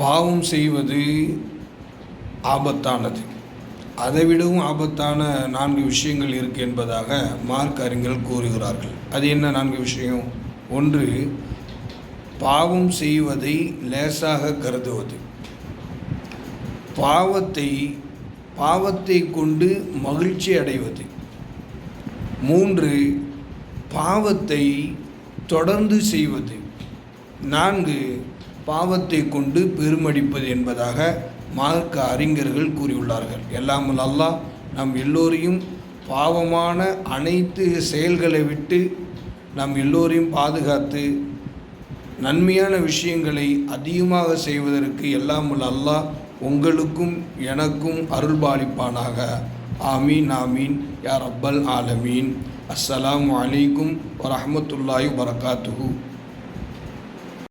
பாவம் செய்வது ஆபத்தானது. அதைவிடவும் ஆபத்தான 4 விஷயங்கள் இருக்குது என்பதாக மார்க் அறிஞர்கள் கூறுகிறார்கள். அது என்ன 4 விஷயம்? 1, பாவம் செய்வதை லேசாக கருதுவது. பாவத்தை கொண்டு மகிழ்ச்சி அடைவது. 3, பாவத்தை தொடர்ந்து செய்வது. 4, பாவத்தை கொண்டு பெருமடிப்பது என்பதாக மார்க்க அறிஞர்கள் கூறியுள்ளார்கள். எல்லாம் அல்லாஹ் நம் எல்லோரையும் பாவமான அனைத்து செயல்களை விட்டு நம் எல்லோரையும் பாதுகாத்து நன்மையான விஷயங்களை அதிகமாக செய்வதற்கு எல்லாம் அல்லாஹ் உங்களுக்கும் எனக்கும் அருள்பாலிப்பானாக. ஆமீன் ஆமீன் யா ரப்பல் ஆலமீன். அஸ்ஸலாமு அலைக்கும் வரஹ்மத்துல்லாஹி வபரகாத்துஹு.